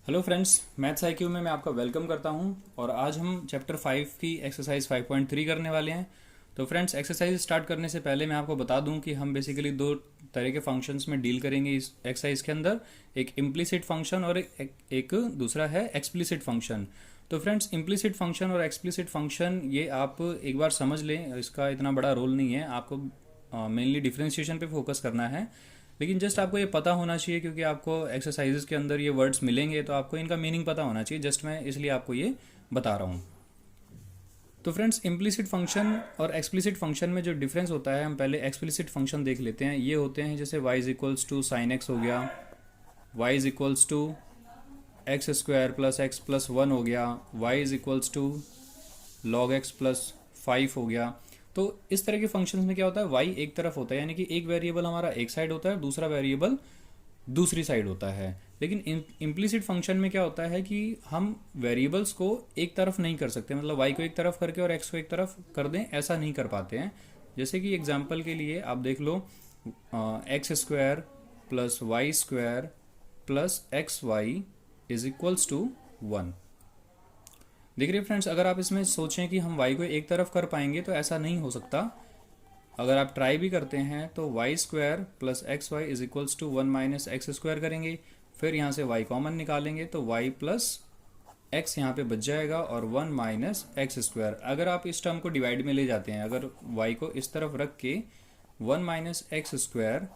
Hello friends, maths IQ में मैं आपका वेलकम करता हूं। और आज हम चैप्टर 5 की एक्सरसाइज 5.3 करने वाले हैं। तो फ्रेंड्स, एक्सरसाइज स्टार्ट करने से पहले मैं आपको बता दूं कि हम बेसिकली दो तरह के फंक्शंस में डील करेंगे इस एक्सरसाइज के अंदर। एक इम्प्लिसिट फंक्शन और एक दूसरा है एक्सप्लिसिट फंक्शन। तो फ्रेंड्स, इम्प्लिसिट फंक्शन और एक्सप्लिसिट फंक्शन ये आप एक बार समझ लें, इसका इतना बड़ा रोल नहीं है। आपको मेनली डिफ्रेंशिएशन पे फोकस करना है, लेकिन जस्ट आपको ये पता होना चाहिए क्योंकि आपको एक्सरसाइजेस के अंदर ये वर्ड्स मिलेंगे तो आपको इनका मीनिंग पता होना चाहिए। जस्ट मैं इसलिए आपको ये बता रहा हूँ। तो फ्रेंड्स, इम्प्लिसिट फंक्शन और एक्सप्लिसिट फंक्शन में जो डिफरेंस होता है, हम पहले एक्सप्लिसिट फंक्शन देख लेते हैं। ये होते हैं जैसे y is equals to sine x हो गया, y is equals to x square plus x plus one हो गया, y is equals to log x plus five हो गया। तो इस तरह के फंक्शंस में क्या होता है, y एक तरफ होता है, यानी कि एक वेरिएबल हमारा एक साइड होता है और दूसरा वेरिएबल दूसरी साइड होता है। लेकिन इम्प्लिसिट फंक्शन में क्या होता है कि हम वेरिएबल्स को एक तरफ नहीं कर सकते, मतलब y को एक तरफ करके और x को एक तरफ कर दें, ऐसा नहीं कर पाते हैं। जैसे कि एग्जांपल के लिए आप देख लो, x square plus y square plus x y is equals to one. देख रहे फ्रेंड्स, अगर आप इसमें सोचें कि हम y को एक तरफ कर पाएंगे तो ऐसा नहीं हो सकता। अगर आप ट्राई भी करते हैं तो y square plus x y is equals to one minus x square करेंगे, फिर यहाँ से y कॉमन निकालेंगे तो y प्लस एक्स यहाँ पे बच जाएगा और वन माइनस एक्स स्क्वायर। अगर आप इस टर्म को डिवाइड में ले जाते हैं, अगर y को इस तरफ रख के वन माइनस एक्स स्क्वायर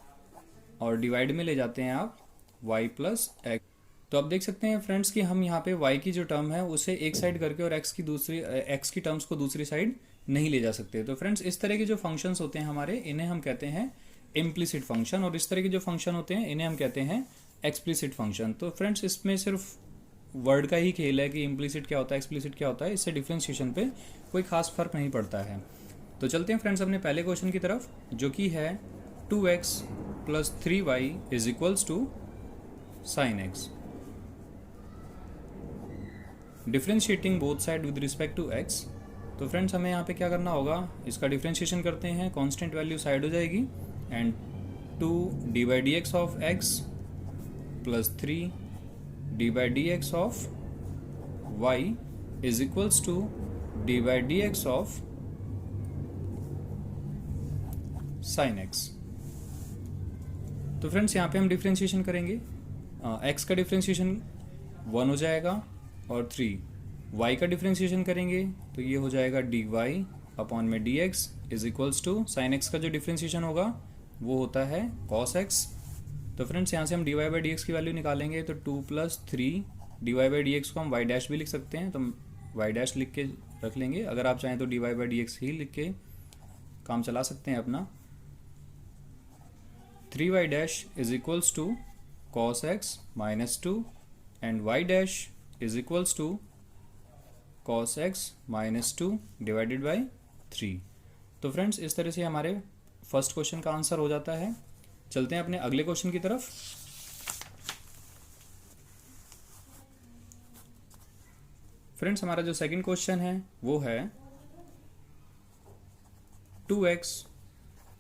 और डिवाइड में ले जाते हैं आप y प्लस एक्स, तो आप देख सकते हैं फ्रेंड्स कि हम यहाँ पे y की जो टर्म है उसे एक साइड करके और x की टर्म्स को दूसरी साइड नहीं ले जा सकते। तो फ्रेंड्स, इस तरह के जो फंक्शंस होते हैं हमारे, इन्हें हम कहते हैं इम्प्लिसिट फंक्शन, और इस तरह के जो फंक्शन होते हैं इन्हें हम कहते हैं एक्सप्लिसिट फंक्शन। तो फ्रेंड्स, इसमें सिर्फ वर्ड का ही खेल है कि इम्प्लिसिट क्या होता है, एक्सप्लिसिट क्या होता है, इससे डिफ्रेंशिएशन पे कोई खास फर्क नहीं पड़ता है। तो चलते हैं फ्रेंड्स अपने पहले क्वेश्चन की तरफ, जो कि है 2x plus 3y is equals to sine x, differentiating both side with respect to x। तो फ्रेंड्स, हमें यहाँ पे क्या करना होगा, इसका डिफ्रेंशिएशन करते हैं, कांस्टेंट वैल्यू साइड हो जाएगी and 2 d by d x of x plus 3 d by d x of y is equals to d by d x of sine x. तो फ्रेंड्स, यहाँ पे हम डिफ्रेंशिएशन करेंगे, x का डिफ्रेंशिएशन 1 हो जाएगा और 3 y का डिफ्रेंशिएशन करेंगे तो ये हो जाएगा dy अपॉन में dx is equals to sine x का जो डिफ्रेंशिएशन होगा वो होता है cos x। तो फ्रेंड्स, यहाँ से हम dy बाई डी एक्स की वैल्यू निकालेंगे तो 2 plus 3 dy by d x को हम y डैश भी लिख सकते हैं, तो हम y डैश लिख के रख लेंगे। अगर आप चाहें तो dy बाई डी एक्स ही लिख के काम चला सकते हैं अपना। 3y dash is equals to cos x minus 2 and y dash is equals to cos x minus 2 divided by 3। तो फ्रेंड्स, इस तरह से हमारे फर्स्ट क्वेश्चन का आंसर हो जाता है। चलते हैं अपने अगले क्वेश्चन की तरफ। फ्रेंड्स, हमारा जो सेकंड क्वेश्चन है वो है 2x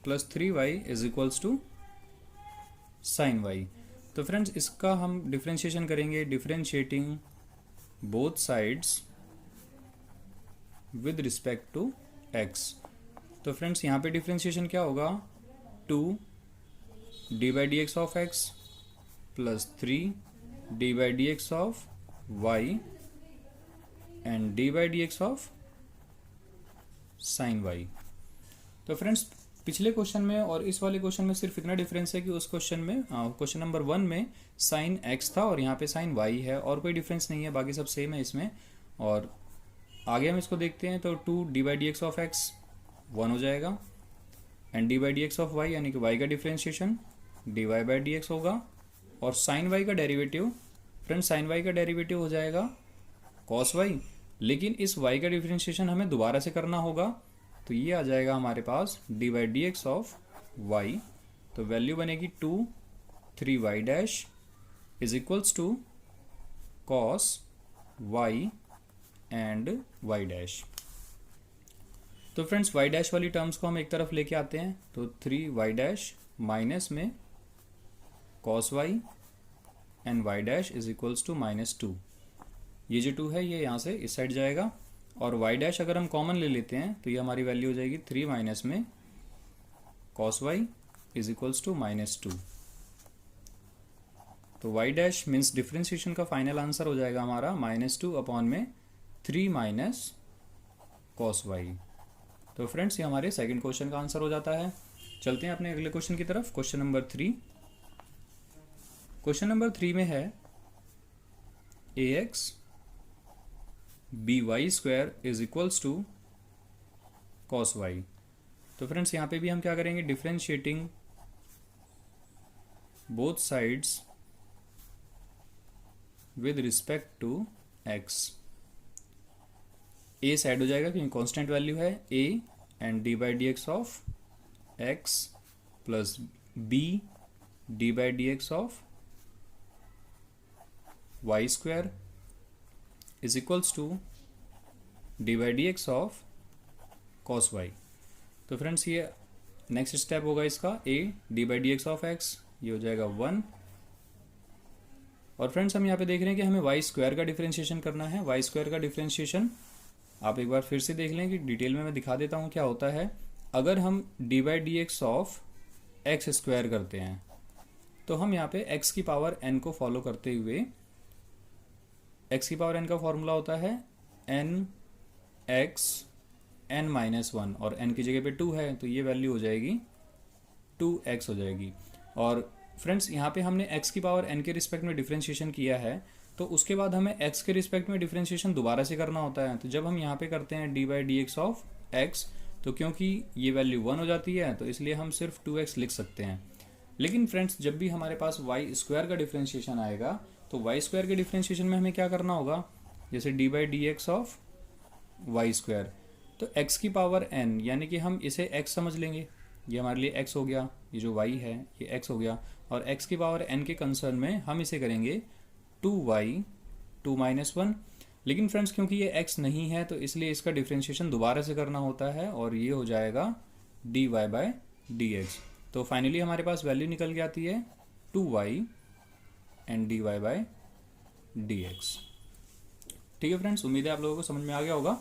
plus 3y is equals to sine y. तो फ्रेंड्स, इसका हम डिफ्रेंशिएशन करेंगे, differentiating both sides with respect to x। तो फ्रेंड्स, यहाँ पे डिफ्रेंशिएशन क्या होगा, 2 d by d x of x plus 3 d by d x of y and d by d x of sine y. तो friends, पिछले question में और इस वाले क्वेश्चन में सिर्फ इतना डिफरेंस है कि उस क्वेश्चन में, क्वेश्चन नंबर 1 में साइन x था और यहाँ पे साइन y है, और कोई डिफरेंस नहीं है, बाकी सब सेम है इसमें। और आगे हम इसको देखते हैं तो 2 d by d x of x 1 हो जाएगा and d by d x of y, यानी कि y का differentiation d y by d x होगा, और साइन y का डेरिवेटिव, फ्रेंड्स साइन y का डेरिवेटिव हो जाएगा cos y, लेकिन इस y का डिफ्रेंशिएशन हमें दोबारा से करना होगा, तो ये आ जाएगा हमारे पास d by d x of y. तो वैल्यू बनेगी 2 3y dash is equals to cos y and y dash. तो फ्रेंड्स, y डैश वाली टर्म्स को हम एक तरफ लेके आते हैं, तो 3y डैश माइनस में cos y and y dash is equals to -2। ये जो 2 है ये यहाँ से इस साइड जाएगा, और वाई डैश अगर हम कॉमन ले लेते हैं तो ये हमारी वैल्यू हो जाएगी 3 माइनस में cos y is equals to -2। तो वाई डैश मीन्स डिफ्रेंशिएशन का फाइनल आंसर हो जाएगा हमारा -2 अपॉन में 3 माइनस कॉस वाई। तो फ्रेंड्स ये हमारे सेकंड क्वेश्चन का आंसर हो जाता है। चलते हैं अपने अगले क्वेश्चन की तरफ। Question number 3। क्वेश्चन नंबर 3 में है ax by square is equals to cos y. तो फ्रेंड्स यहाँ पे भी हम क्या करेंगे, differentiating both sides with respect to x। a side हो जाएगा क्योंकि कांस्टेंट वैल्यू है a, and d by d x of x plus b d by d x of y square is equals to d by d x of cos y. तो friends ये next step होगा इसका, a d by d x of x, ये हो जाएगा 1। और friends हम यहाँ पे देख रहे हैं कि हमें वाई स्क्वायर का डिफरेंशिएशन करना है। वाई स्क्वायर का डिफरेंशिएशन आप एक बार फिर से देख लें कि डिटेल में मैं दिखा देता हूँ क्या होता है। अगर हम D by d x of x square करते हैं तो हम यहाँ पे x की पावर n को फॉलो करते हुए, x की पावर n का फॉर्मूला होता है n x n माइनस 1, और n की जगह पे 2 है तो ये वैल्यू हो जाएगी 2x हो जाएगी। और फ्रेंड्स यहाँ पे हमने x की पावर n के रिस्पेक्ट में डिफरेंशिएशन किया है, तो उसके बाद हमें x के रिस्पेक्ट में डिफरेंशिएशन दोबारा से करना होता है। तो जब हम यहाँ पे करते हैं d by d x of x, तो क्योंकि ये वैल्यू 1 हो जाती है तो इसलिए हम सिर्फ 2x लिख सकते हैं। लेकिन फ्रेंड्स जब भी हमारे पास वाई स्क्वायर का डिफरेंशिएशन आएगा तो वाई स्क्वायर के डिफरेंशिएशन में हमें क्या करना होगा, जैसे d by d x of y square, तो x की पावर n, यानी कि हम इसे x समझ लेंगे, ये हमारे लिए x हो गया, ये जो y है ये x हो गया, और x की पावर n के कंसर्न में हम इसे करेंगे 2y 2 माइनस 1। लेकिन फ्रेंड्स क्योंकि ये x नहीं है तो इसलिए इसका डिफरेंशिएशन दोबारा से करना होता है, और ये हो जाएगा dy बाई डी एक्स। तो फाइनली हमारे पास वैल्यू निकल के आती है 2y and dy by d x. ठीक है फ्रेंड्स, उम्मीद है आप लोगों को समझ में आ गया होगा।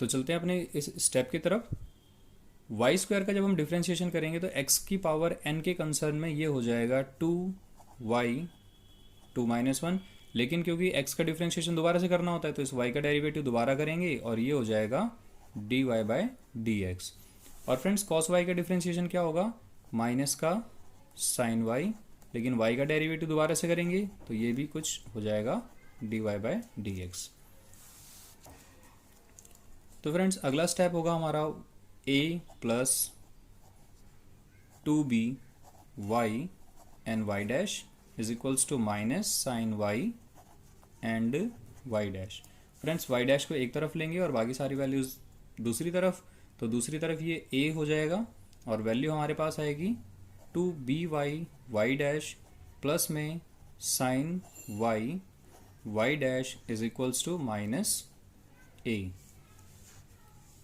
तो चलते हैं अपने इस स्टेप की तरफ। वाई स्क्वायर का जब हम डिफरेंशिएशन करेंगे तो x की पावर n के कंसर्न में ये हो जाएगा 2y 2 माइनस 1, लेकिन क्योंकि x का डिफरेंशिएशन दोबारा से करना होता है तो इस y का डेरिवेटिव दोबारा करेंगे और ये हो जाएगा dy बाई डी एक्स। और फ्रेंड्स cos y का डिफरेंशिएशन क्या होगा, माइनस का sin y, लेकिन y का डेरिवेटिव दोबारा से करेंगे तो ये भी कुछ हो जाएगा dy बाई डी एक्स। तो फ्रेंड्स अगला स्टेप होगा हमारा a plus 2b y and y dash is equals to minus sine y and y dash. Friends y dash को एक तरफ लेंगे और बाकी सारी वैल्यूज दूसरी तरफ, तो दूसरी तरफ ये a हो जाएगा और वैल्यू हमारे पास आएगी 2by y डैश प्लस में sine y dash is equals to minus a।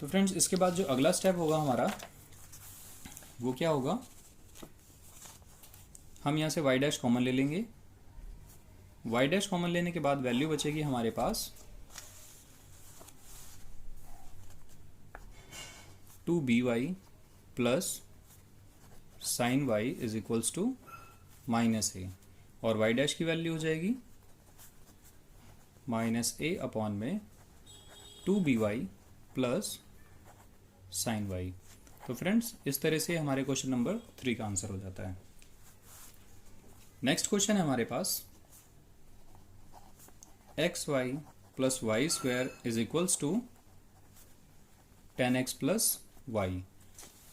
तो फ्रेंड्स इसके बाद जो अगला स्टेप होगा हमारा वो क्या होगा, हम यहाँ से y डैश कॉमन ले लेंगे। y डैश कॉमन लेने के बाद वैल्यू बचेगी हमारे पास 2by plus sine y is equals to minus a, और y डैश की वैल्यू हो जाएगी माइनस a अपॉन में 2by प्लस साइन y। तो फ्रेंड्स इस तरह से हमारे क्वेश्चन नंबर 3 का आंसर हो जाता है। नेक्स्ट क्वेश्चन है हमारे पास xy plus y square is equals to 10x plus y।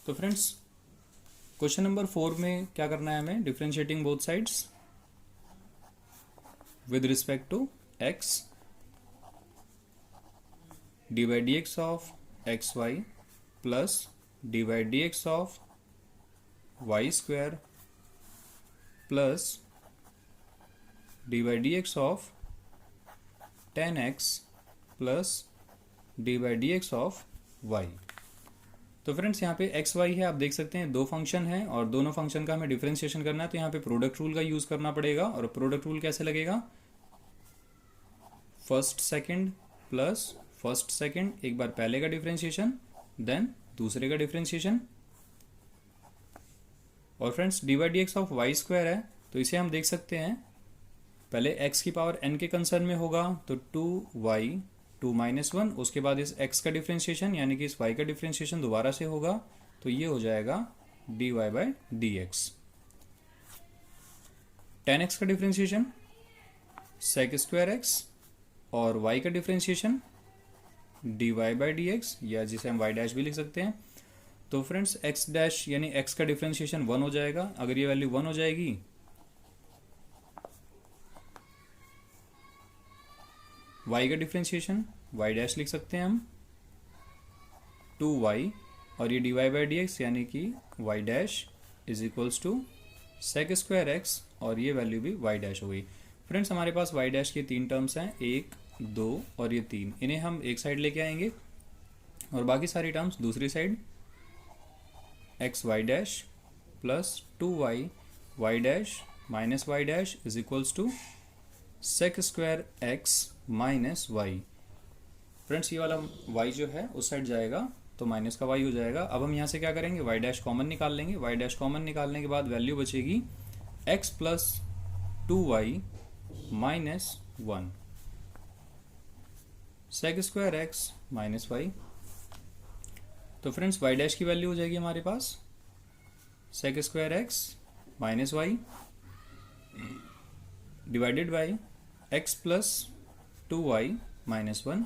तो फ्रेंड्स क्वेश्चन नंबर 4 में क्या करना है हमें, differentiating both sides with respect to x, d by d x of x y plus d by d x of y square plus d by d x of 10x plus d by d x of y। तो friends यहाँ पे x Y है, आप देख सकते हैं दो function है और दोनों फंक्शन का हमें डिफ्रेंशिएशन करना है, तो यहाँ पे प्रोडक्ट रूल का यूज़ करना पड़ेगा। और प्रोडक्ट रूल कैसे लगेगा, first second plus first second, एक बार पहले का डिफ्रेंशिएशन देन दूसरे का डिफ्रेंशिएशन। और friends d by d x of y square है, तो इसे हम देख सकते हैं पहले x की पावर n के कंसर्न में होगा तो 2y 2 माइनस 1, उसके बाद इस x का डिफ्रेंशिएशन यानी कि इस y का डिफ्रेंशिएशन दोबारा से होगा, तो ये हो जाएगा dy by d x. Ten x का डिफ्रेंशिएशन सेक स्क्वायर एक्स और y का differentiation dy by d x, या जिसे हम y डैश भी लिख सकते हैं। तो फ्रेंड्स x डैश यानी x का डिफ्रेंशिएशन 1 हो जाएगा। अगर ये वैल्यू 1 हो जाएगी y का डिफ्रेंशिएशन y डैश लिख सकते हैं हम 2y, और ये dy बाई डी एक्स यानी कि y dash is equals to sec square x, और ये वैल्यू भी y डैश हो गई। फ्रेंड्स हमारे पास y डैश के तीन टर्म्स हैं, 1 2 और ये 3, इन्हें हम एक साइड लेके आएंगे और बाकी सारी टर्म्स दूसरी side. X y dash plus 2y y dash minus y dash is equals to sec square x minus y. Friends ये वाला y जो है उस साइड जाएगा तो माइनस का y हो जाएगा। अब हम यहाँ से क्या करेंगे, y डैश कॉमन निकाल लेंगे। y डैश कॉमन निकालने के बाद वैल्यू बचेगी x plus 2y minus 1 sec square x minus y. तो फ्रेंड्स y डैश की वैल्यू हो जाएगी हमारे पास sec square x minus y divided by x plus 2y minus 1।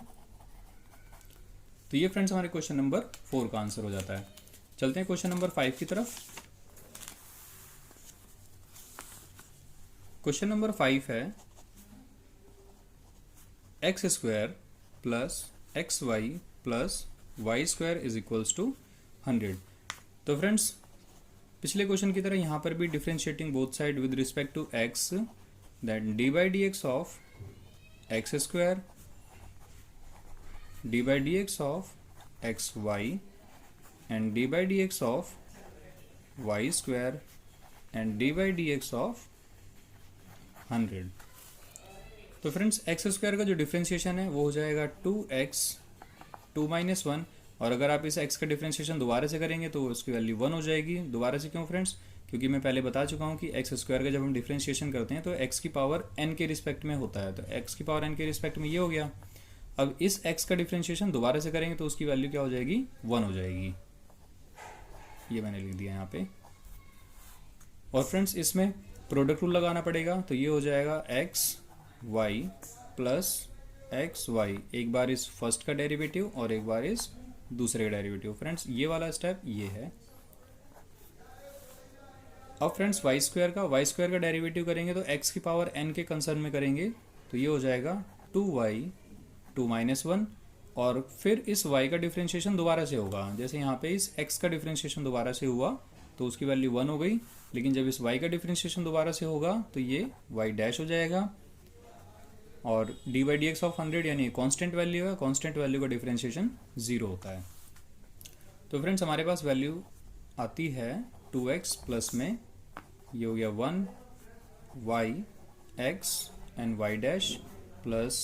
तो ये फ्रेंड्स हमारे क्वेश्चन नंबर 4 का आंसर हो जाता है। चलते हैं क्वेश्चन नंबर 5 की तरफ। क्वेश्चन नंबर 5 है x square plus x y plus y square is equals to 100। तो फ्रेंड्स पिछले क्वेश्चन की तरह यहाँ पर भी differentiating both side with respect to x, that d by d x of x square d by d x of x y and d by d x of y square and d by d x of 100। तो friends x square का जो differentiation है वो हो जाएगा 2x 2 minus 1, और अगर आप इस x का डिफ्रेंशिएशन दोबारा से करेंगे तो उसकी वैल्यू 1 हो जाएगी। दोबारा से क्यों फ्रेंड्स, क्योंकि मैं पहले बता चुका हूँ कि एक्स स्क्वायर का जब हम डिफ्रेंशिएशन करते हैं तो x की पावर n के रिस्पेक्ट में होता है, तो x की पावर n के रिस्पेक्ट में ये हो गया। अब इस x का डिफ्रेंशिएशन दोबारा से करेंगे तो उसकी वैल्यू क्या हो जाएगी, 1 हो जाएगी। ये मैंने लिख दिया यहाँ पे। और फ्रेंड्स इसमें प्रोडक्ट रूल लगाना पड़ेगा, तो ये हो जाएगा x y plus x y, एक बार इस फर्स्ट का डेरिवेटिव और एक बार इस दूसरे का डेरिवेटिव। फ्रेंड्स ये वाला स्टेप ये है। अब फ्रेंड्स वाई स्क्वायर का डेरिवेटिव करेंगे तो एक्स की पावर n के कंसर्न में करेंगे, तो ये हो जाएगा 2y 2 माइनस 1, और फिर इस y का डिफ्रेंशिएशन दोबारा से होगा। जैसे यहाँ पे इस x का डिफ्रेंशिएशन दोबारा से हुआ तो उसकी वैल्यू 1 हो गई, लेकिन जब इस y का डिफ्रेंशिएशन दोबारा से होगा तो ये y डैश हो जाएगा, और D by d x of 100 यानी कांस्टेंट वैल्यू है, कांस्टेंट वैल्यू का डिफ्रेंशिएशन 0 होता है। तो फ्रेंड्स हमारे पास वैल्यू आती है 2x प्लस में ये हो गया 1 y x and y dash plus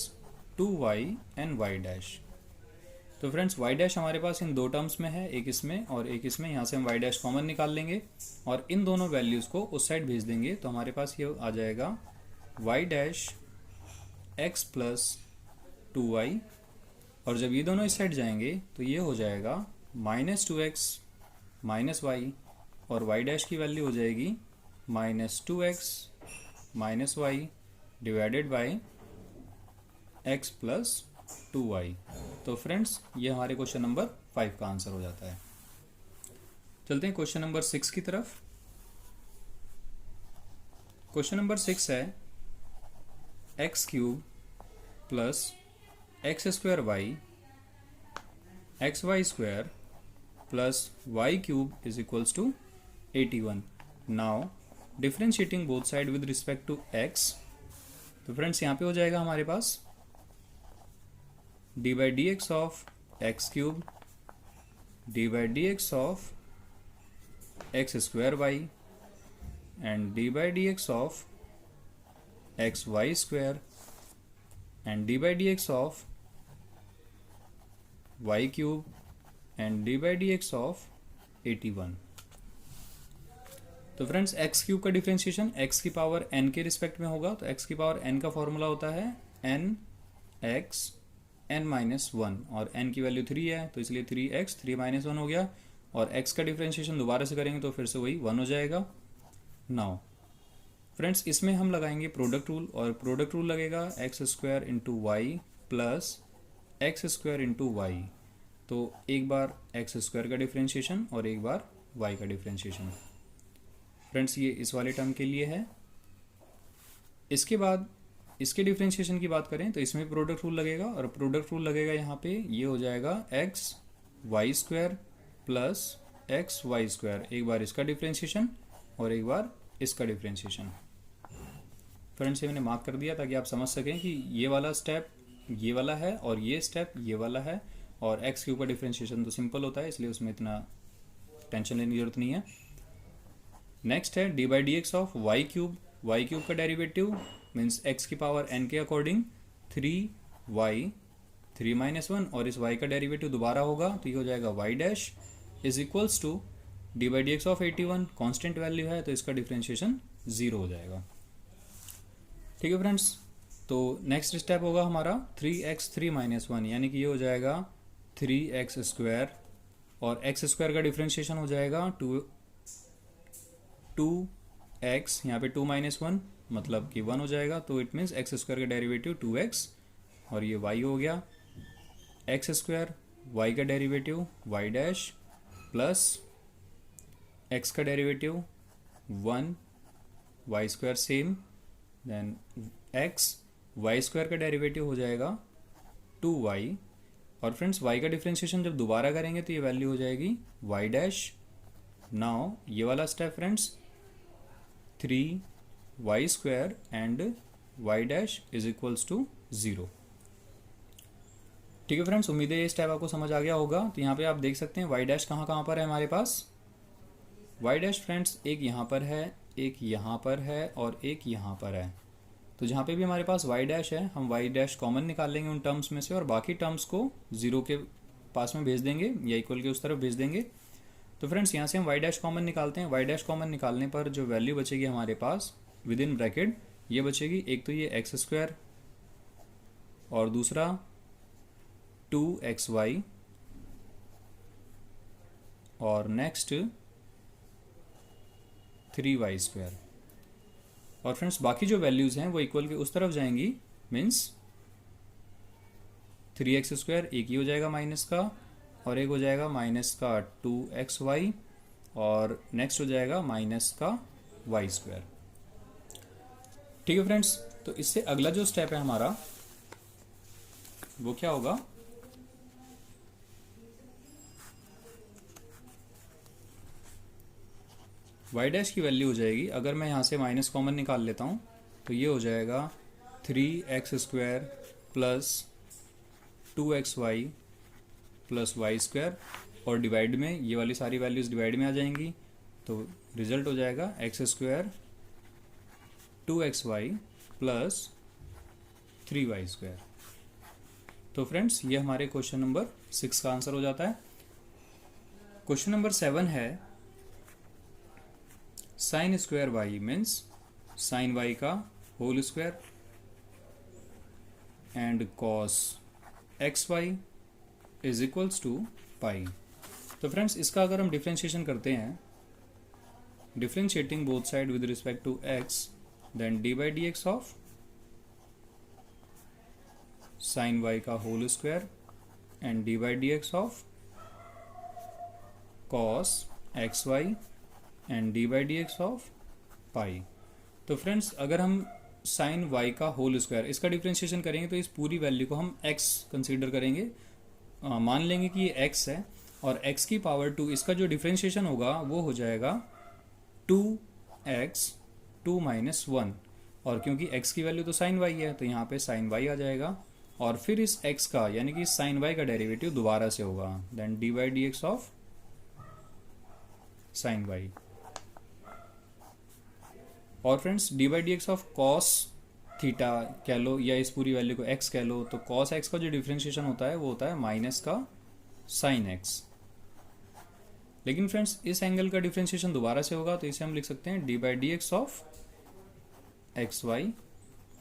2y and y dash. तो फ्रेंड्स y डैश हमारे पास इन दो टर्म्स में है, एक इसमें और एक इसमें। यहाँ से हम y डैश कॉमन निकाल लेंगे और इन दोनों वैल्यूज़ को उस साइड भेज देंगे, तो हमारे पास ये आ जाएगा y dash x plus 2y, और जब ये दोनों इस साइड जाएंगे तो ये हो जाएगा माइनस 2x माइनस वाई, और y डैश की वैल्यू हो जाएगी minus 2x minus y divided by x plus 2y। तो फ्रेंड्स ये हमारे क्वेश्चन नंबर 5 का आंसर हो जाता है। चलते हैं क्वेश्चन नंबर 6 की तरफ। क्वेश्चन नंबर 6 है x cube plus x square y x y square plus y cube is equals to 81। Now differentiating both side with respect to x, तो फ्रेंड्स यहाँ पे हो जाएगा हमारे पास d by d x of x cube d by d x of x square y and d by d x of x y square and d by d x of y cube and d by d x of 81। तो friends x cube का differentiation x की power n के respect में होगा। तो x की power N का formula होता है n x n minus one, और एन की वैल्यू 3 है तो इसलिए 3x 3 माइनस वन हो गया। और x का डिफ्रेंशिएशन दोबारा से करेंगे तो फिर से वही 1 हो जाएगा। नाउ फ्रेंड्स इसमें हम लगाएंगे प्रोडक्ट रूल, और प्रोडक्ट रूल लगेगा x square into y plus x square into y. तो एक बार एक्स स्क्वायर का डिफ्रेंशिएशन और एक बार वाई का डिफ्रेंशिएशन। फ्रेंड्स ये इस वाले टर्म के लिए है। इसके बाद इसके डिफ्रेंशिएशन की बात करें तो इसमें प्रोडक्ट रूल लगेगा, और प्रोडक्ट रूल लगेगा यहाँ पे, ये हो जाएगा x y square plus x y square. एक बार इसका डिफ्रेंशिएशन और एक बार इसका डिफ्रेंशिएशन। फ्रेंड्स ये मैंने मार्क कर दिया ताकि आप समझ सकें कि ये वाला स्टेप ये वाला है और ये स्टेप ये वाला है, और एक्स क्यूब का डिफ्रेंशिएशन तो सिंपल होता है इसलिए उसमें इतना टेंशन लेने की जरूरत नहीं है। नेक्स्ट है d by d x of y cube. Y cube का डेरिवेटिव मीन्स एक्स की पावर एन के अकॉर्डिंग 3y 3 माइनस वन, और इस y का डेरिवेटिव दोबारा होगा तो ये हो जाएगा y dash is equals to d by d x of 81। Constant value है तो इसका डिफ्रेंशिएशन 0 हो जाएगा। ठीक है फ्रेंड्स, तो नेक्स्ट स्टेप होगा हमारा 3x 3 माइनस वन, यानी कि ये हो जाएगा 3x स्क्वायर, और x स्क्वायर का डिफ्रेंशिएशन हो जाएगा 2x, यहाँ पे 2 माइनस वन मतलब कि 1 हो जाएगा। तो इट मीन्स एक्स स्क्वायर का डेरिवेटिव 2x, और ये y हो गया एक्स स्क्वायर, y का derivative y dash plus x का derivative 1 y square same, then x y square का डेरिवेटिव हो जाएगा 2y, और फ्रेंड्स y का डिफ्रेंशिएशन जब दोबारा करेंगे तो ये वैल्यू हो जाएगी y डैश। नाउ ये वाला step friends 3y square and y dash is equals to 0। ठीक है फ्रेंड्स, उम्मीद है ये स्टेप आपको समझ आ गया होगा। तो यहाँ पे आप देख सकते हैं y डैश कहाँ कहाँ पर है हमारे पास। y डैश फ्रेंड्स एक यहाँ पर है, एक यहाँ पर है और एक यहाँ पर है। तो जहाँ पे भी हमारे पास y डैश है हम y डैश कॉमन निकाल लेंगे उन टर्म्स में से, और बाकी टर्म्स को 0 के पास में भेज देंगे या इक्वल के उस तरफ भेज देंगे। तो फ्रेंड्स यहाँ से हम y डैश कॉमन निकालते हैं। y डैश कॉमन निकालने पर जो वैल्यू बचेगी हमारे पास विद इन ब्रैकेट ये बचेगी, एक तो ये एक्स स्क्वायर और दूसरा 2xy, और नेक्स्ट 3y स्क्वायर। और फ्रेंड्स बाकी जो वैल्यूज़ हैं वो इक्वल के उस तरफ जाएंगी, मीन्स 3x स्क्वायर एक ही हो जाएगा माइनस का, और एक हो जाएगा माइनस का 2xy, और नेक्स्ट हो जाएगा माइनस का y स्क्वायर। ठीक है फ्रेंड्स, तो इससे अगला जो स्टेप है हमारा वो क्या होगा, y डैश की वैल्यू हो जाएगी, अगर मैं यहाँ से माइनस कॉमन निकाल लेता हूँ तो ये हो जाएगा 3x square plus 2xy plus y square, और डिवाइड में ये वाली सारी वैल्यूज़ डिवाइड में आ जाएंगी, तो रिजल्ट हो जाएगा x square 2xy plus 3y square. तो फ्रेंड्स ये हमारे क्वेश्चन नंबर 6 का आंसर हो जाता है। क्वेश्चन नंबर 7 है sine square y means sine y का whole square and cos x y is equals to pi. तो फ्रेंड्स इसका अगर हम डिफ्रेंशिएशन करते हैं, differentiating both side with respect to x, then d by d x of sine y का whole square and d by d x of cos x y and d by d x of pi. तो friends अगर हम sine y का whole square इसका differentiation करेंगे तो इस पूरी वैल्यू को हम x कंसीडर करेंगे, मान लेंगे कि ये x है, और x की पावर 2 इसका जो डिफ्रेंशिएशन होगा वो हो जाएगा 2x 2 माइनस वन, और क्योंकि x की वैल्यू तो साइन वाई है तो यहाँ पे साइन वाई आ जाएगा, और फिर इस x का यानी कि साइन वाई का डेरिवेटिव दोबारा से होगा, then d by d x of sine y. और friends d by d x of cos theta कह लो या इस पूरी वैल्यू को एक्स कह लो, तो कॉस एक्स का जो डिफ्रेंशिएशन होता है वो होता है माइनस का साइन एक्स। लेकिन फ्रेंड्स इस एंगल का डिफ्रेंशिएशन दोबारा से होगा, तो इसे हम लिख सकते हैं d by d x of x y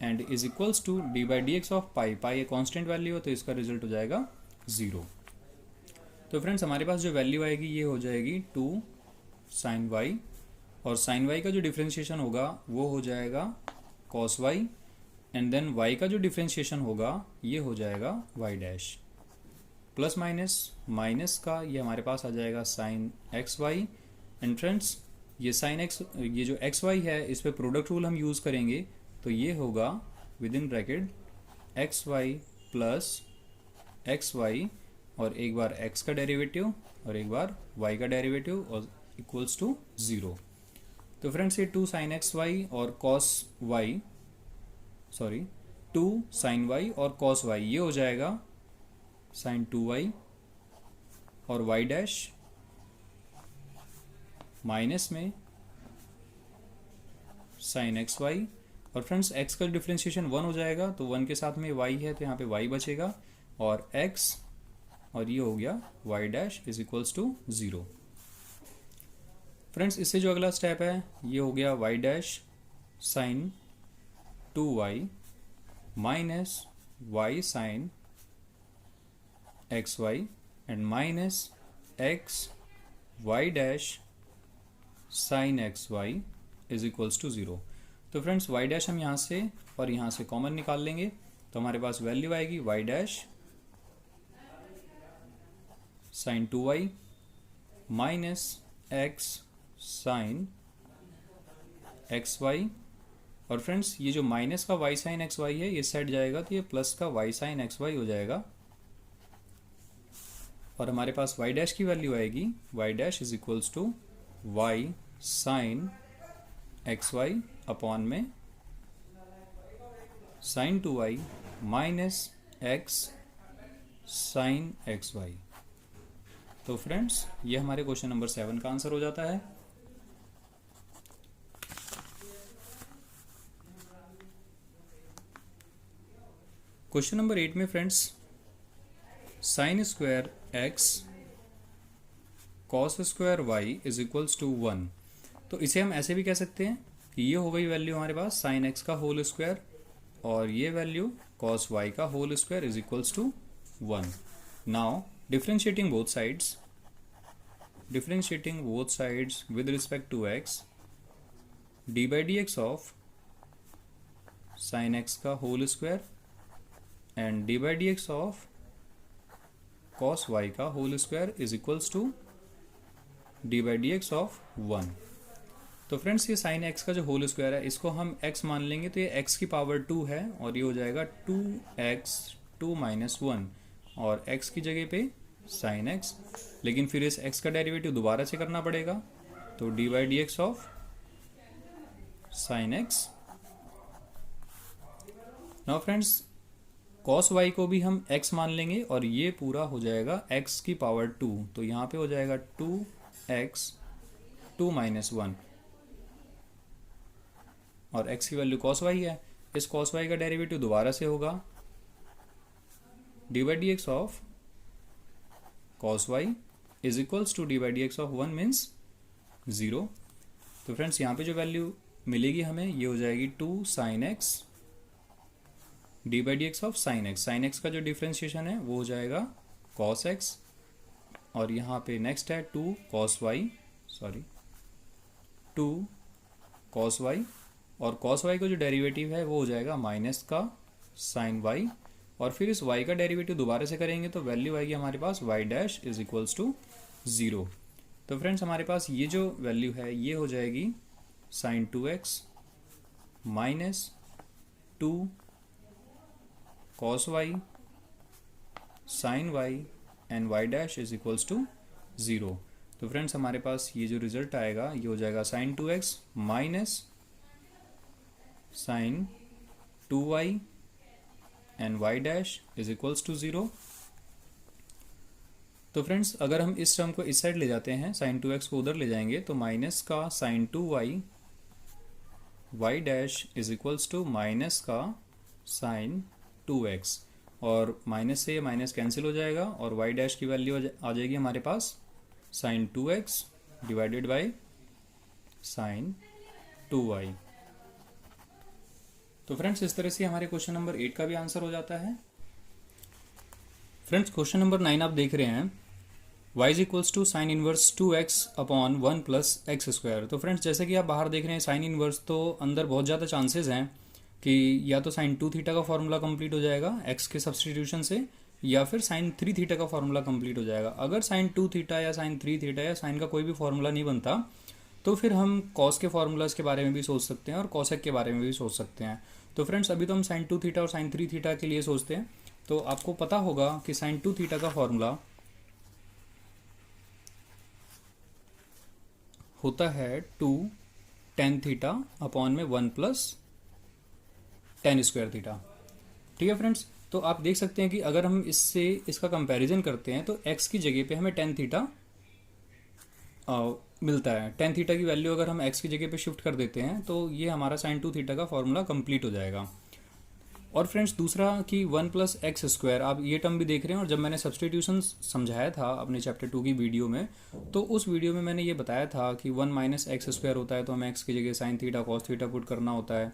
and is equals to d by d x of pi. Pi एक कॉन्स्टेंट वैल्यू हो तो इसका रिजल्ट हो जाएगा 0। तो फ्रेंड्स हमारे पास जो वैल्यू आएगी ये हो जाएगी 2 साइन वाई, और साइन वाई का जो डिफ्रेंशिएशन होगा वो हो जाएगा cos y, and then y का जो डिफ्रेंशिएशन होगा ये हो जाएगा y dash. Plus minus minus का ये हमारे पास आ जाएगा sine x y, and friends ये साइन एक्स, ये जो एक्स वाई है इस पे प्रोडक्ट रूल हम यूज़ करेंगे, तो ये होगा within bracket x y plus x y, और एक बार x का डेरिवेटिव और एक बार y का डेरिवेटिव, और इक्वल्स टू 0। तो फ्रेंड्स ये 2 साइन एक्स वाई और cos y, sorry 2 sine y और कॉस वाई, ये हो जाएगा साइन 2y और y डैश माइनस में साइन एक्स वाई। और फ्रेंड्स x का डिफ्रेंशिएशन 1 हो जाएगा, तो 1 के साथ में y है तो यहाँ पे y बचेगा, और x और ये हो गया y dash is equals to 0। Friends इससे जो अगला स्टेप है ये हो गया y dash sine 2y minus y sine x y and minus x y dash sine x y is equals to 0। तो फ्रेंड्स y डैश हम यहाँ से और यहाँ से कॉमन निकाल लेंगे, तो हमारे पास वैल्यू आएगी y dash sine 2y minus x sine x y. और फ्रेंड्स ये जो माइनस का y साइन एक्स वाई है ये सेट जाएगा, तो ये प्लस का y साइन एक्स वाई हो जाएगा, और हमारे पास y डैश की वैल्यू आएगी y dash is equals to y sine x y upon में sine 2y minus x sine x y. तो फ्रेंड्स ये हमारे क्वेश्चन नंबर 7 का आंसर हो जाता है। क्वेश्चन नंबर 8 में friends sine square x cos square y is equals to 1, तो इसे हम ऐसे भी कह सकते हैं कि ये हो गई वैल्यू हमारे पास साइन एक्स का होल स्क्वायर, और ये वैल्यू कॉस वाई का whole square is equals to 1। Now differentiating both sides with respect to x, d by dx of sin x का whole square and d by dx of cos y का whole square is equals to d by dx of 1। तो friends ये sign x का जो whole square है इसको हम x मान लेंगे, तो ये x की पावर 2 है, और ये हो जाएगा 2x 2 माइनस 1, और x की जगह पे साइन x, लेकिन फिर इस x का डेरिवेटिव दोबारा से करना पड़ेगा, तो D by d x of sign x। Now friends cos y को भी हम x मान लेंगे, और ये पूरा हो जाएगा x की पावर 2, तो यहाँ पे हो जाएगा 2x 2 माइनस 1, और x की वैल्यू cos y है, इस cos y का डेरिवेटिव दोबारा से होगा d by d x of cos y is equals to d by d x of 1 means 0। तो फ्रेंड्स यहाँ पे जो वैल्यू मिलेगी हमें ये हो जाएगी 2 sine x D by d x of sine x. Sign x का जो डिफ्रेंशिएशन है वो हो जाएगा cos x, और यहाँ पे नेक्स्ट है 2 cos y, sorry 2 cos y, और cos y का जो डेरिवेटिव है वो हो जाएगा माइनस का साइन y, और फिर इस y का डेरिवेटिव दोबारा से करेंगे तो वैल्यू आएगी हमारे पास y dash is equals to 0। तो फ्रेंड्स हमारे पास ये जो वैल्यू है ये हो जाएगी sine 2x minus 2 cos y sine y and y dash is equals to 0। तो फ्रेंड्स हमारे पास ये जो रिजल्ट आएगा ये हो जाएगा sine 2x minus sine 2y and y dash is equals to 0। तो फ्रेंड्स अगर हम इस टर्म को इस साइड ले जाते हैं, साइन 2x को उधर ले जाएंगे, तो माइनस का sine 2y y dash is equals to minus का साइन 2x, और माइनस से ये माइनस कैंसिल हो जाएगा और y डैश की वैल्यू आ जाएगी हमारे पास sine 2x divided by sine 2y। तो फ्रेंड्स इस तरह से हमारे क्वेश्चन नंबर 8 का भी आंसर हो जाता है। फ्रेंड्स क्वेश्चन नंबर 9 आप देख रहे हैं, y is equals to sine inverse 2x upon 1 plus x square. तो फ्रेंड्स जैसे कि आप बाहर देख रहे हैं साइन इनवर्स, तो अंदर बहुत ज़्यादा चांसेस हैं कि या तो साइन 2 थीटा का फॉर्मूला कंप्लीट हो जाएगा x के सब्सटीट्यूशन से, या फिर साइन 3 थीटा का फॉर्मूला कंप्लीट हो जाएगा। अगर साइन 2 थीटा या साइन 3 थीटा या साइन का कोई भी फॉर्मूला नहीं बनता, तो फिर हम कॉस के फॉर्मूलाज के बारे में भी सोच सकते हैं और कॉसेक के बारे में भी सोच सकते हैं। तो फ्रेंड्स अभी तो हम साइन 2 थीटा और साइन 3 थीटा के लिए सोचते हैं। तो आपको पता होगा कि साइन 2 थीटा का फॉर्मूला होता है 2 tan थीटा अपॉन में 1 प्लस tan स्क्वायर थीटा। ठीक है फ्रेंड्स, तो आप देख सकते हैं कि अगर हम इससे इसका कंपैरिजन करते हैं तो x की जगह पे हमें tan थीटा मिलता है। tan थीटा की वैल्यू अगर हम x की जगह पे शिफ्ट कर देते हैं तो ये हमारा sin 2 थीटा का फॉर्मूला कंप्लीट हो जाएगा। और फ्रेंड्स दूसरा कि 1 प्लस एक्स स्क्वायर, आप ये टर्म भी देख रहे हैं, और जब मैंने सब्सटीट्यूशन समझाया था अपने चैप्टर 2 की वीडियो में, तो उस वीडियो में मैंने ये बताया था कि 1 माइनस एक्स स्क्वायर होता है तो हमें एक्स की जगह sine theta cos theta put करना होता है।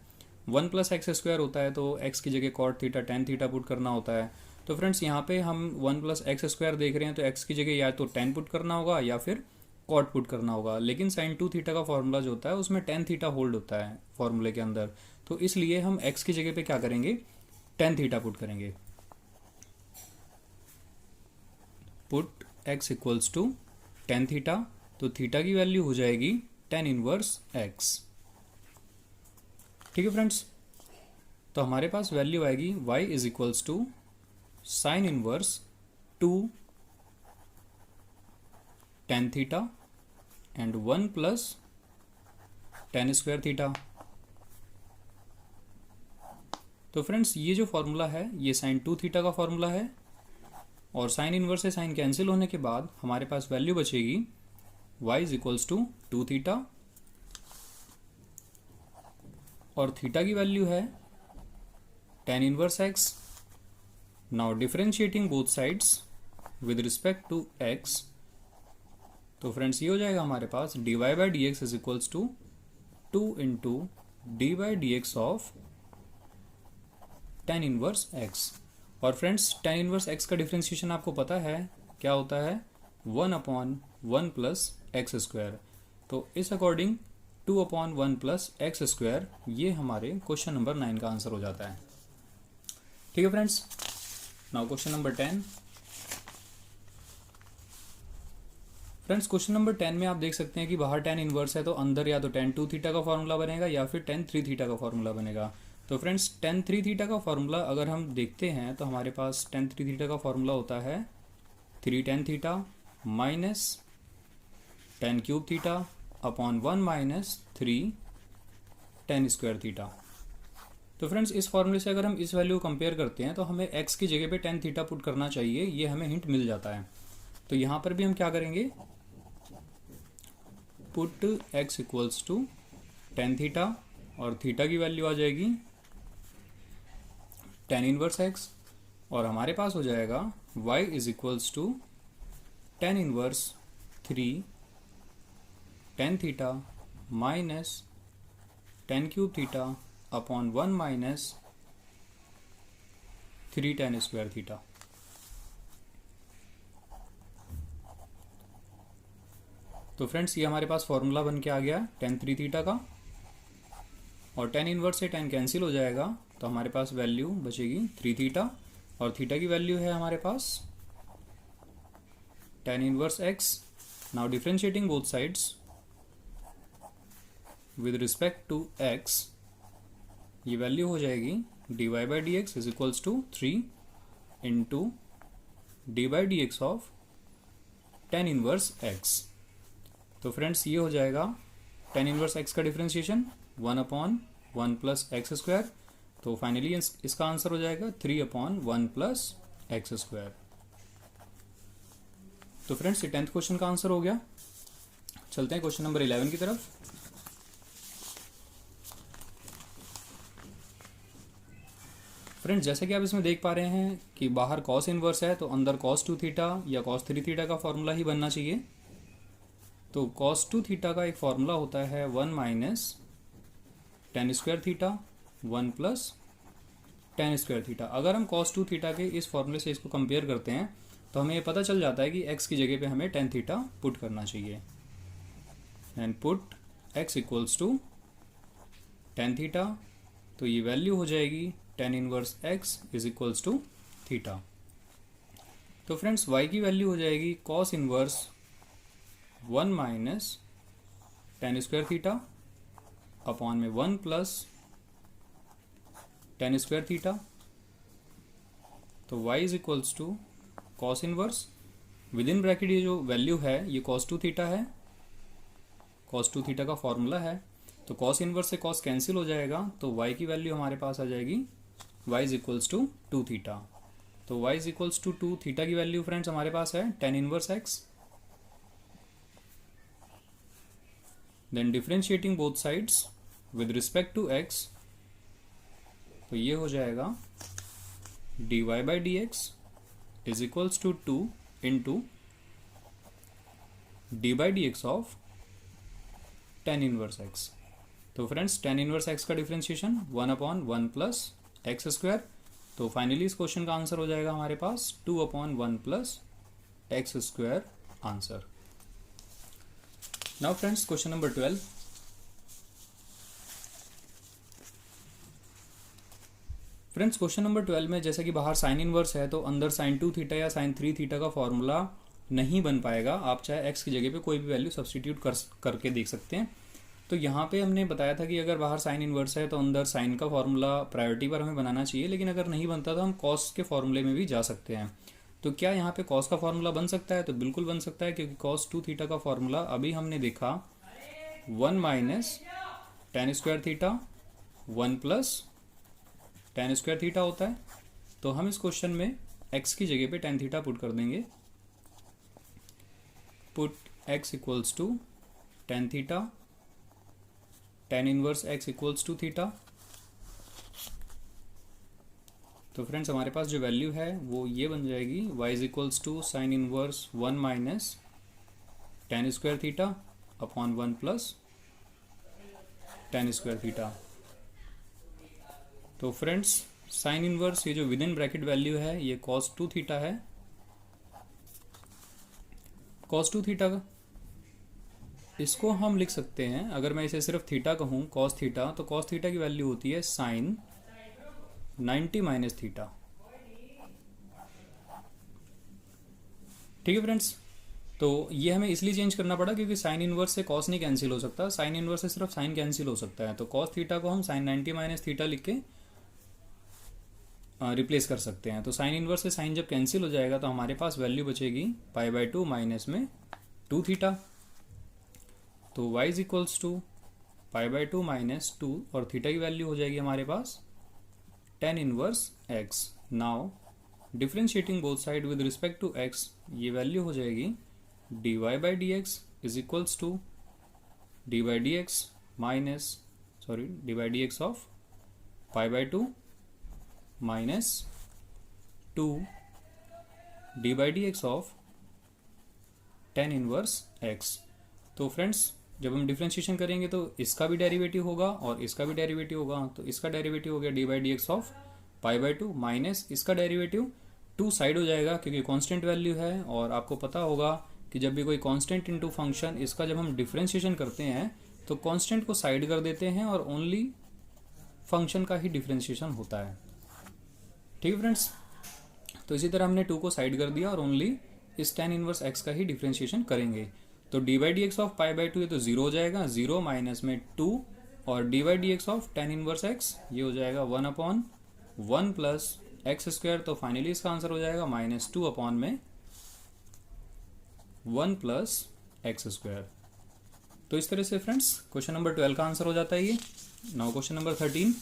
1 प्लस एक्स स्क्वायर होता है तो एक्स की जगह cot theta tan theta put करना होता है। तो फ्रेंड्स यहाँ पे हम 1 प्लस एक्स स्क्वायर देख रहे हैं, तो एक्स की जगह या तो टेन पुट करना होगा या फिर कॉट पुट करना होगा। लेकिन साइन 2 थीटा का फॉर्मूला जो होता है उसमें टेन थीटा होल्ड होता है फॉर्मूले के अंदर, तो इसलिए हम एक्स की जगह पे क्या करेंगे, टेन थीटा पुट करेंगे। Put x equals to tan theta, तो थीटा की वैल्यू हो जाएगी टेन इनवर्स x। ठीक है फ्रेंड्स, तो हमारे पास वैल्यू आएगी y is equals to sine inverse 2 tan theta and 1 plus tan square theta. तो फ्रेंड्स ये जो फॉर्मूला है ये साइन 2 थीटा का फॉर्मूला है, और साइन इनवर्स से साइन कैंसिल होने के बाद हमारे पास वैल्यू बचेगी y is equals to 2 theta, और थीटा की वैल्यू है tan inverse x। Now differentiating both sides with respect to x, तो फ्रेंड्स ये हो जाएगा हमारे पास dy by d x is equals to 2 into d by d x of tan inverse x। और फ्रेंड्स टेन इनवर्स x का differentiation आपको पता है क्या होता है, 1 अपॉन 1 प्लस एक्स स्क्वायर। तो इस according 2 upon 1 plus x square ये हमारे क्वेश्चन नंबर 9 का आंसर हो जाता है। ठीक है friends, now question number 10। Friends question number 10 में आप देख सकते हैं कि बाहर टेन इनवर्स है तो अंदर या तो टेन 2 थीटा का फॉर्मूला बनेगा या फिर टेन 3 थीटा का फॉर्मूला बनेगा। तो फ्रेंड्स टेन 3 थीटा का फॉर्मूला अगर हम देखते हैं तो हमारे पास टेन 3 थीटा का फॉर्मूला होता है 3 tan theta minus tan cube theta upon 1 minus 3 tan square theta. तो फ्रेंड्स इस फॉर्मूले से अगर हम इस वैल्यू को कंपेयर करते हैं तो हमें x की जगह पे टेन थीटा पुट करना चाहिए, ये हमें हिंट मिल जाता है। तो यहाँ पर भी हम क्या करेंगे, put x equals to tan theta, और थीटा की वैल्यू आ जाएगी टेन इनवर्स x, और हमारे पास हो जाएगा y is equals to tan inverse 3 tan theta minus tan cube theta upon 1 minus 3 tan square theta. तो फ्रेंड्स ये हमारे पास फॉर्मूला बन के आ गया टेन 3 थीटा का, और टेन इनवर्स से टेन कैंसिल हो जाएगा तो हमारे पास वैल्यू बचेगी 3 थीटा, और थीटा की वैल्यू है हमारे पास tan inverse x। Now differentiating both sides with respect to x, ये वैल्यू हो जाएगी dy by d x is equals to 3 into d by d x of tan inverse x। तो friends ये हो जाएगा टेन इनवर्स x का differentiation 1 upon 1 plus x square. तो finally इसका आंसर हो जाएगा 3 अपॉन 1 प्लस एक्स स्क्वायर। तो फ्रेंड्स ये 10th क्वेश्चन का आंसर हो गया। चलते हैं क्वेश्चन नंबर 11 की तरफ। फ्रेंड्स जैसे कि आप इसमें देख पा रहे हैं कि बाहर कॉस इनवर्स है, तो अंदर कॉस 2 थीटा या कॉस 3 थीटा का फॉर्मूला ही बनना चाहिए। तो कॉस 2 थीटा का एक फॉर्मूला होता है 1 minus tan square theta 1 plus tan square theta. अगर हम कॉस 2 थीटा के इस फॉर्मूले से इसको कंपेयर करते हैं तो हमें ये पता चल जाता है कि x की जगह पे हमें टेन थीटा पुट करना चाहिए। And put x equals to tan theta, तो ये वैल्यू हो जाएगी tan inverse x is equals to theta. तो फ्रेंड्स y की वैल्यू हो जाएगी cos inverse 1 minus tan square theta upon में 1 प्लस टेन स्क्वायर थीटा। तो y is equals to cos inverse, within bracket ये जो वैल्यू है ये कॉस 2 थीटा है, कॉस 2 थीटा का फॉर्मूला है। तो कॉस इनवर्स से कॉस कैंसिल हो जाएगा, तो y की वैल्यू हमारे पास आ जाएगी y is equals to 2 theta. तो y is equals to 2 theta की वैल्यू फ्रेंड्स हमारे पास है tan inverse x। Then differentiating both sides with respect to x, तो ये हो जाएगा dy by d x is equals to 2 into d by d x of tan inverse x. तो friends tan inverse x का differentiation 1 upon 1 plus x square. तो finally इस question का answer हो जाएगा हमारे पास 2 upon 1 plus x square answer. Now friends question number 12। Friends question number 12 में जैसे कि बाहर साइन इनवर्स है, तो अंदर साइन 2 थीटा या साइन 3 थीटा का फॉर्मूला नहीं बन पाएगा। आप चाहे एक्स की जगह पे कोई भी वैल्यू सब्सटीट्यूट करके देख सकते हैं। तो यहाँ पे हमने बताया था कि अगर बाहर साइन इनवर्स है तो अंदर साइन का फॉर्मूला प्रायोरिटी पर हमें बनाना चाहिए, लेकिन अगर नहीं बनता तो हम कॉस के फॉर्मूले में भी जा सकते हैं। तो क्या यहाँ पे कॉस का फॉर्मूला बन सकता है? तो बिल्कुल बन सकता है, क्योंकि कॉस 2 थीटा का फॉर्मूला अभी हमने देखा 1 minus tan square theta 1 plus tan square theta होता है। तो हम इस क्वेश्चन में x की जगह पे टेन थीटा पुट कर देंगे। Put x equals to tan theta, tan inverse x equals to theta. तो फ्रेंड्स हमारे पास जो वैल्यू है वो ये बन जाएगी y is equals to sine inverse 1 minus tan square theta upon 1 plus tan square theta. तो फ्रेंड्स साइन इनवर्स ये जो विद इन ब्रैकेट वैल्यू है ये cos 2 थीटा है। cos 2 थीटा का इसको हम लिख सकते हैं, अगर मैं इसे सिर्फ थीटा कहूँ cos थीटा, तो cos थीटा की वैल्यू होती है साइन 90 माइनस थीटा। ठीक है फ्रेंड्स, तो ये हमें इसलिए चेंज करना पड़ा क्योंकि साइन इनवर्स से cos नहीं कैंसिल हो सकता, साइन इनवर्स से सिर्फ साइन कैंसिल हो सकता है। तो cos थीटा को हम साइन 90 माइनस थीटा लिख के रिप्लेस कर सकते हैं। तो साइन इनवर्स से साइन जब कैंसिल हो जाएगा तो हमारे पास वैल्यू बचेगी पाई बाई 2 माइनस में 2 थीटा। तो y is equals to pi by 2 minus 2 और थीटा की वैल्यू हो जाएगी हमारे पास tan inverse x। Now differentiating both side with respect to x, ये वैल्यू हो जाएगी dy by d x is equals to d by d x minus d by d x of pi by 2 minus 2 d by d x of tan inverse x. तो friends जब हम differentiation करेंगे तो इसका भी derivative होगा और इसका भी डेरिवेटिव होगा। तो इसका डेरिवेटिव हो गया D by d x of pi by 2 minus इसका डेरिवेटिव 2 साइड हो जाएगा क्योंकि कांस्टेंट वैल्यू है। और आपको पता होगा कि जब भी कोई कांस्टेंट इनटू फंक्शन, इसका जब हम डिफ्रेंशिएशन करते हैं तो कांस्टेंट को साइड कर देते हैं और ओनली फंक्शन का ही डिफ्रेंशिएशन होता है। ठीक है फ्रेंड्स, तो इसी तरह हमने 2 को साइड कर दिया और ओनली इस टेन इनवर्स x का ही डिफ्रेंशिएशन करेंगे। तो D by d x of pi by 2 ये तो 0 हो जाएगा, 0 माइनस में 2 और D by d x of tan inverse x ये हो जाएगा 1 अपॉन 1 प्लस एक्स स्क्वायर। तो फाइनली इसका आंसर हो जाएगा माइनस 2 अपॉन में 1 प्लस एक्स स्क्वायर। तो इस तरह से फ्रेंड्स क्वेश्चन नंबर 12 का आंसर हो जाता है ये। Now question number 13।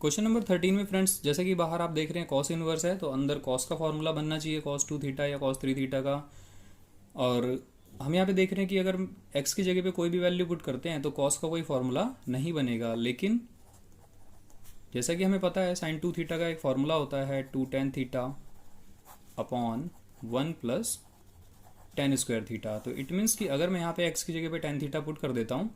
Question number 13 में फ्रेंड्स, जैसे कि बाहर आप देख रहे हैं कॉस इनवर्स है, तो अंदर कॉस का फॉर्मूला बनना चाहिए, कॉस 2 थीटा या कॉस 3 थीटा का। और हम यहाँ पे देख रहे हैं कि अगर एक्स की जगह पे कोई भी वैल्यू पुट करते हैं तो कॉस का कोई फॉर्मूला नहीं बनेगा। लेकिन जैसा कि हमें पता है साइन 2 थीटा का एक फॉर्मूला होता है 2 tan theta upon 1 plus tan square theta. तो इट मीन्स कि अगर मैं यहाँ पे एक्स की जगह पे tan थीटा पुट कर देता हूँ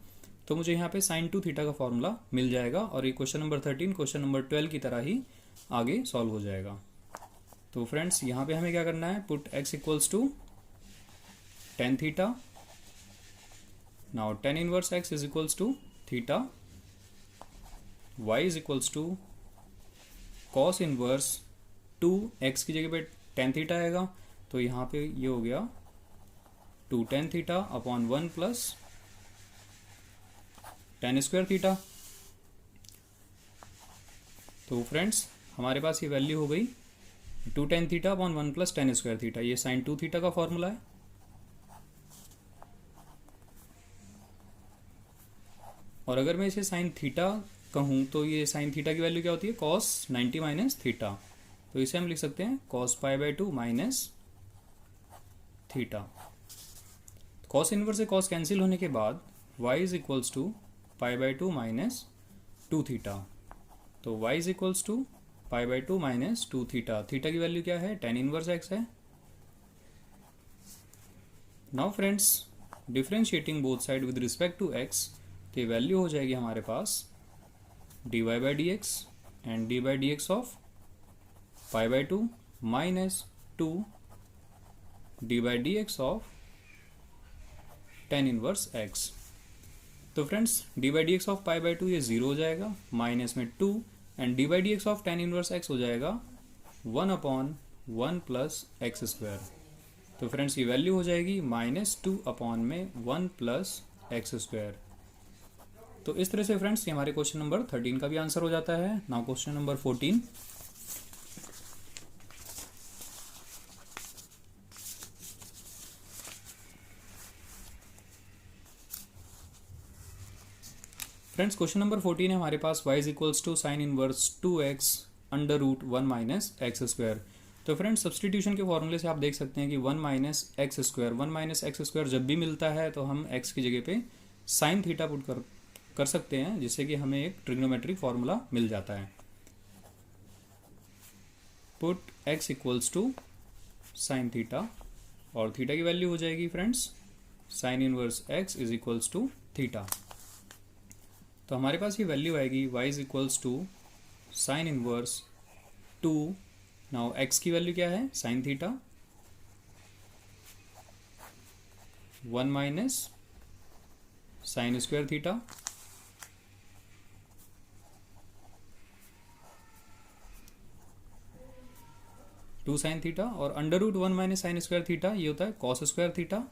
तो मुझे यहाँ पे साइन 2 थीटा का फॉर्मूला मिल जाएगा, और ये क्वेश्चन नंबर 13 क्वेश्चन नंबर 12 की तरह ही आगे सॉल्व हो जाएगा। तो फ्रेंड्स यहाँ पे हमें क्या करना है, put x equals to tan theta. Now tan inverse x is equals to theta, y is equals to cos inverse 2x की जगह पे tan थीटा आएगा, तो यहाँ पे ये हो गया 2 tan theta upon 1 plus tan square theta. तो फ्रेंड्स हमारे पास ये वैल्यू हो गई 2 tan theta upon 1 plus tan square theta. ये साइन 2 थीटा का फॉर्मूला है। और अगर मैं इसे साइन थीटा कहूँ तो ये साइन थीटा की वैल्यू क्या होती है, कॉस 90 माइनस थीटा। तो इसे हम लिख सकते हैं cos pi by 2 minus theta. Cos inverse से कॉस कैंसिल होने के बाद y is equals to pi by 2 minus 2 theta. तो y is equals to pi by 2 minus 2 theta. Theta की वैल्यू क्या है, tan इनवर्स x है। Now friends differentiating both side with respect to x, तो ये वैल्यू हो जाएगी हमारे पास dy by d x and d by d x of pi by 2 minus 2 d by d x of tan inverse x। तो friends d by d x of pi by 2 ये 0 हो जाएगा, माइनस में 2 and d by d x of tan inverse x हो जाएगा 1 upon 1 plus x square. तो friends ये value हो जाएगी माइनस 2 अपॉन में 1 प्लस एक्स स्क्वायर। तो इस तरह से फ्रेंड्स ये हमारे क्वेश्चन नंबर 13 का भी आंसर हो जाता है। Now question number 14। Friends question number 14 है हमारे पास y is equals to sine inverse 2x under root 1 minus x square. तो फ्रेंड्स सब्सटीट्यूशन के फॉर्मूले से आप देख सकते हैं कि 1 माइनस एक्स स्क्वायर जब भी मिलता है तो हम x की जगह पे साइन थीटा पुट कर सकते हैं, जिससे कि हमें एक ट्रिग्नोमेट्रिक फॉर्मूला मिल जाता है। Put x equals to sine theta, और थीटा की वैल्यू हो जाएगी friends sine inverse x is equals to theta. तो हमारे पास ये वैल्यू आएगी y is equals to sine inverse 2। Now x की वैल्यू क्या है, sine theta 1 minus sine square theta, two sine theta, और under root 1 minus sine square theta ये होता है cos square theta.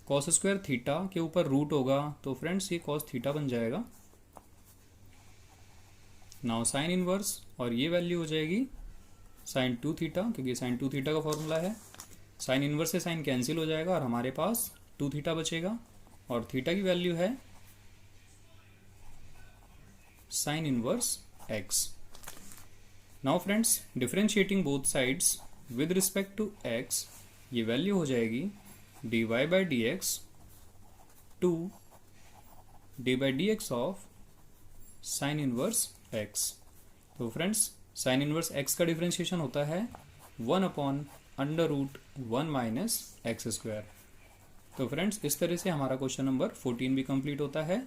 Cos square theta के ऊपर रूट होगा तो फ्रेंड्स ये कॉस थीटा बन जाएगा। नाउ साइन इनवर्स, और ये वैल्यू हो जाएगी साइन 2 थीटा, क्योंकि साइन 2 थीटा का फॉर्मूला है। साइन इनवर्स से साइन कैंसिल हो जाएगा और हमारे पास 2 थीटा बचेगा, और थीटा की वैल्यू है sine inverse x। Now friends differentiating both sides with respect to x, ये वैल्यू हो जाएगी dy by d x 2 d by d x of sine inverse x। तो फ्रेंड्स साइन इनवर्स x का differentiation होता है 1 upon under root 1 minus x square. तो friends इस तरह से हमारा क्वेश्चन नंबर 14 भी कंप्लीट होता है।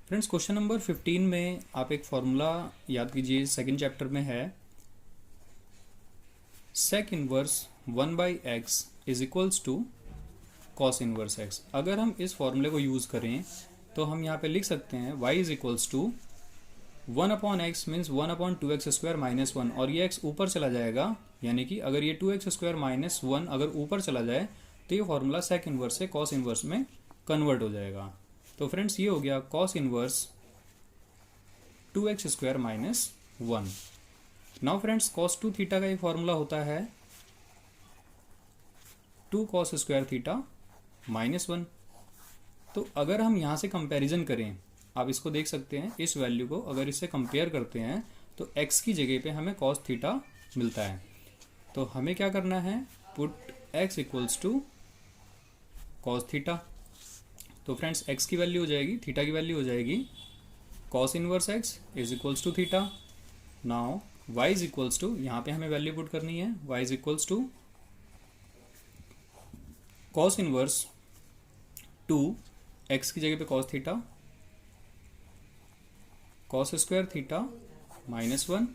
फ्रेंड्स क्वेश्चन नंबर 15 में आप एक फॉर्मूला याद कीजिए, सेकंड चैप्टर में है sec inverse 1 by x is equals to cos inverse x. अगर हम इस फॉर्मूले को यूज़ करें तो हम यहाँ पे लिख सकते हैं y is equals to 1 upon x means 1 upon 2x square minus 1, और ये x ऊपर चला जाएगा, यानी कि अगर ये 2x स्क्वायर माइनस 1 अगर ऊपर चला जाए तो ये फॉर्मूला सेक इनवर्स से कॉस इनवर्स में कन्वर्ट हो जाएगा। तो फ्रेंड्स ये हो गया cos inverse 2x square minus 1। Now friends cos 2 theta का एक फॉर्मूला होता है 2 कॉस स्क्वायर थीटा माइनस 1। तो अगर हम यहाँ से कंपैरिजन करें आप इसको देख सकते हैं, इस वैल्यू को अगर इससे कंपेयर करते हैं तो x की जगह पे हमें cos थीटा मिलता है। तो हमें क्या करना है, put x equals to cos theta. तो फ्रेंड्स x की वैल्यू हो जाएगी, थीटा की वैल्यू हो जाएगी cos inverse x is equals to theta. Now y is equals to, यहाँ पे हमें वैल्यू पुट करनी है, y is equals to cos inverse 2 x की जगह पे cos theta, cos square theta -1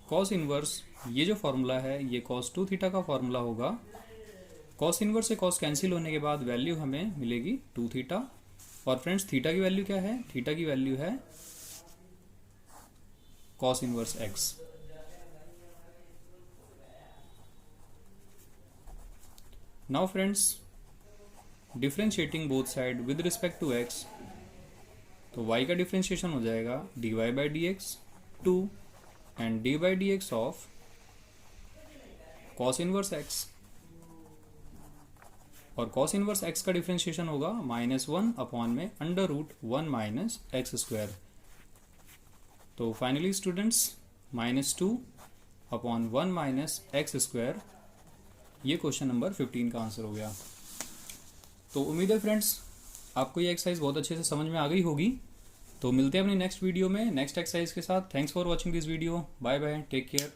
cos inverse, ये जो फॉर्मूला है ये cos 2 थीटा का फॉर्मूला होगा। cos इनवर्स से cos कैंसिल होने के बाद वैल्यू हमें मिलेगी 2 थीटा। और फ्रेंड्स थीटा की वैल्यू क्या है, थीटा की वैल्यू है cos inverse x। Now friends differentiating both side with respect to x, तो y का डिफ्रेंशिएशन हो जाएगा dy by d x 2 and d by d x of cos inverse x, और cos इनवर्स x का differentiation होगा -1 upon में under root 1 minus x square. तो finally students -2 upon 1 minus x square, ये question number 15 का answer हो गया। तो उम्मीद है फ्रेंड्स आपको ये एक्सरसाइज बहुत अच्छे से समझ में आ गई होगी। तो मिलते हैं अपनी नेक्स्ट वीडियो में नेक्स्ट एक्सरसाइज के साथ। Thanks for watching this video, bye bye, take care.